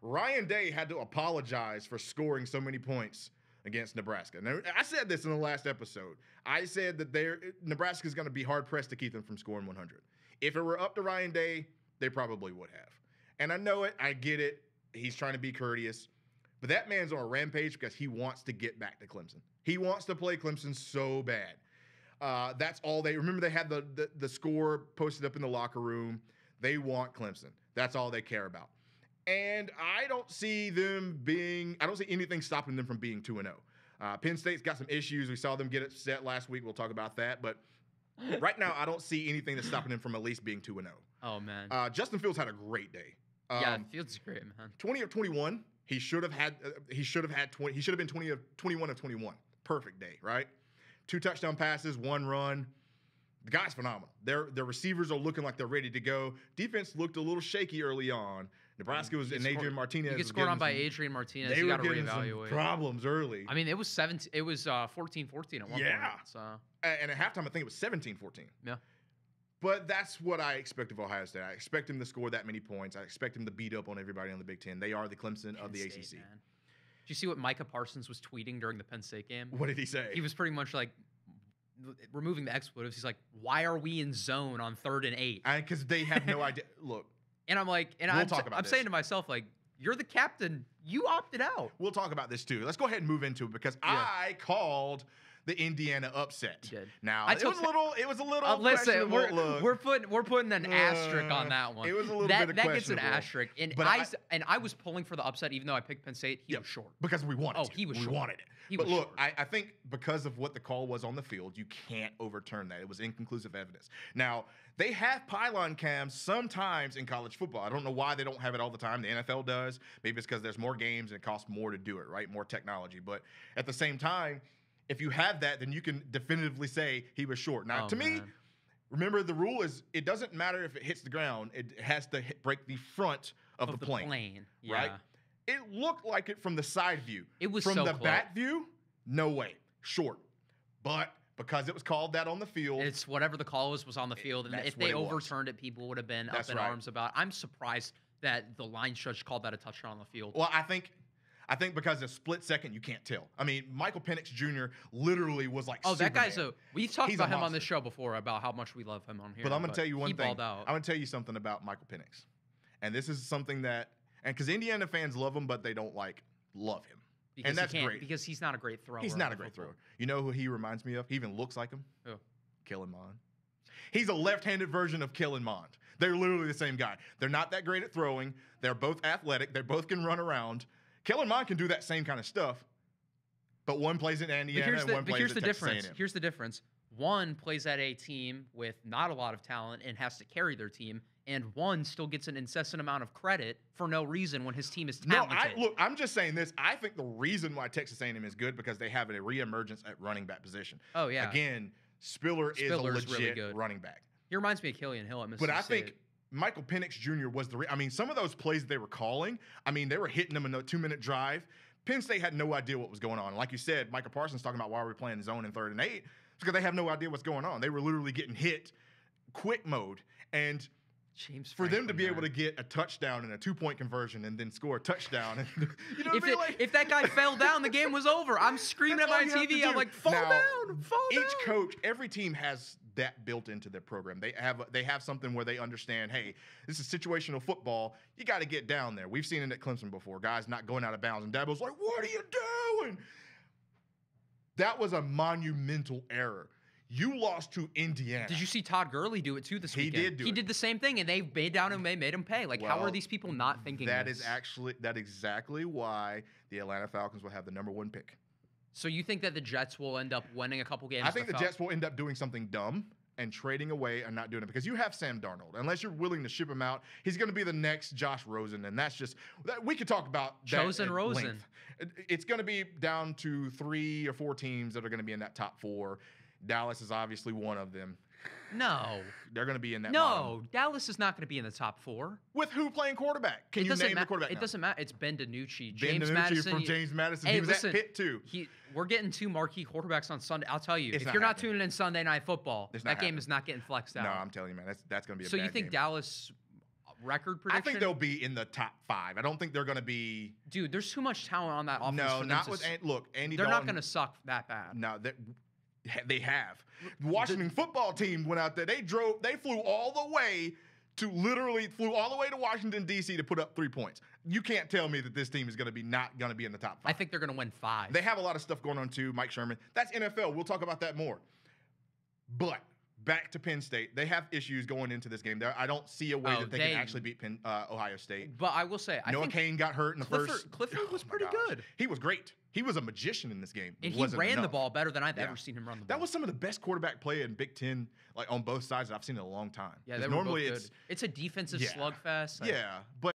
Ryan Day had to apologize for scoring so many points against Nebraska. Now, I said this in the last episode. I said that Nebraska is going to be hard-pressed to keep them from scoring 100. If it were up to Ryan Day, they probably would have. And I know it. I get it. He's trying to be courteous. But that man's on a rampage because he wants to get back to Clemson. He wants to play Clemson so bad. That's all they – remember they had the score posted up in the locker room. They want Clemson. That's all they care about. And I don't see anything stopping them from being 2-0. Penn State's got some issues. We saw them get upset last week. We'll talk about that. But right now, I don't see anything that's stopping them from at least being 2-0. Oh, man. Justin Fields had a great day. Fields is great, man. 20 of 21. He should have had 20. He should have been 21 of 21. Perfect day, right? 2 touchdown passes, 1 run. The guy's phenomenal. Their receivers are looking like they're ready to go. Defense looked a little shaky early on. Nebraska was in Adrian Martinez. You get scored on by Adrian Martinez. They you were got to getting reevaluate. some problems early. I mean, it was 14-14 at one point. So. And at halftime, I think it was 17-14. Yeah. But that's what I expect of Ohio State. I expect him to score that many points. I expect him to beat up on everybody on the Big Ten. They are the Clemson of the ACC. Man. Did you see what Micah Parsons was tweeting during the Penn State game? What did he say? He was pretty much like removing the expletives. He's like, "Why are we in zone on 3rd and 8?" Because they have no idea. Look. And I'm like, I'm saying to myself, like, you're the captain. You opted out. We'll talk about this too. Let's go ahead and move into it because I called the Indiana upset. You did. Now it was a little. Listen, we're putting an asterisk on that one. It was a little bit of that gets an asterisk. And I was pulling for the upset, even though I picked Penn State. He was short because we wanted. We wanted it. But look, I think because of what the call was on the field, you can't overturn that. It was inconclusive evidence. Now, they have pylon cams sometimes in college football. I don't know why they don't have it all the time. The NFL does. Maybe it's because there's more games and it costs more to do it, right? More technology. But at the same time, if you have that, then you can definitively say he was short. Now, to me, remember the rule is it doesn't matter if it hits the ground. It has to break the front of the plane. Yeah. Right? It looked like it from the side view. It was from so the close. back view, no way. Short. But because it was called that on the field. It's whatever the call was on the field. And if they overturned it, people would have been up in arms about it. I'm surprised that the line judge called that a touchdown on the field. Well, I think because a split second, you can't tell. I mean, Michael Penix Jr. literally was like Superman. That guy's we've talked about him on this show before about how much we love him on here. But I'm going to tell you one thing. He balled out. I'm going to tell you something about Michael Penix. And this is something that, and because Indiana fans love him, but they don't love him. Because and that's great. Because he's not a great thrower. He's not a great thrower. You know who he reminds me of? He even looks like him. Who? Kellen Mond. He's a left-handed version of Kellen Mond. They're literally the same guy. They're not that great at throwing. They're both athletic. They both can run around. Kellen Mond can do that same kind of stuff, but one plays in Indiana and one plays at Texas A&M. Here's the difference. One plays at a team with not a lot of talent and has to carry their team, and one still gets an incessant amount of credit for no reason when his team is talented. No, I'm just saying this. I think the reason why Texas A&M is good because they have a reemergence at running back position. Oh, yeah. Again, Spiller is a legit really good running back. He reminds me of Killian Hill at Mississippi But I State. think Michael Penix Jr. was some of those plays that they were calling, they were hitting them in a 2-minute drive. Penn State had no idea what was going on. Like you said, Micah Parsons talking about why we're playing zone in 3rd and 8. It's because they have no idea what's going on. They were literally getting hit quick mode. And for them to be able to get a touchdown and a 2-point conversion and then score a touchdown. And, you know what I mean? If that guy fell down, the game was over. I'm screaming at my TV. I'm like, fall down. Each coach, every team has that built into their program. They have something where they understand, hey, this is situational football. You got to get down there. We've seen it at Clemson before. Guys not going out of bounds. And Dabo's like, what are you doing? That was a monumental error. You lost to Indiana. Did you see Todd Gurley do it too this weekend? He did the same thing, and they made him pay. Like, how are these people not thinking that's exactly why the Atlanta Falcons will have the #1 pick. So you think that the Jets will end up winning a couple games? I think the Jets will end up doing something dumb and trading away and not doing it because you have Sam Darnold. Unless you're willing to ship him out, he's going to be the next Josh Rosen, and that's just we could talk about Chosen Rosen. Length. It's going to be down to 3 or 4 teams that are going to be in that top 4. Dallas is obviously one of them. No. They're going to be in that bottom. Dallas is not going to be in the top 4. With who playing quarterback? Can you name the quarterback? It doesn't matter. It's Ben DiNucci. James Madison. From James Madison. Hey, he was at Pitt, too. We're getting 2 marquee quarterbacks on Sunday. I'll tell you, if you're not tuning in Sunday Night Football, that game is not getting flexed out. No, I'm telling you, man. That's going to be a bad So you think game. Dallas record I prediction. think they'll be in the top 5. I don't think they're going to be. Dude, there's too much talent on that offense. No, for them not to with. s- Look, Andy. They're Dalton, not going to suck that bad. No, they have. The Washington football team went out there. They flew all the way to Washington D.C. to put up 3 points. You can't tell me that this team is going to be not going to be in the top 5. I think they're going to win 5. They have a lot of stuff going on too. Mike Sherman. That's NFL. We'll talk about that more. But back to Penn State. They have issues going into this game. I don't see a way that they can actually beat Ohio State. But I will say, I Noah think Kane got hurt in the first. Clifford was Oh my pretty gosh. good. He was great. He was a magician in this game. And he Wasn't ran the enough. ball better than I've Yeah. ever seen him run the ball. That was some of the best quarterback play in Big Ten, like on both sides that I've seen in a long time. Yeah, 'Cause they were normally both good. It's a defensive Yeah. slugfest. yeah, but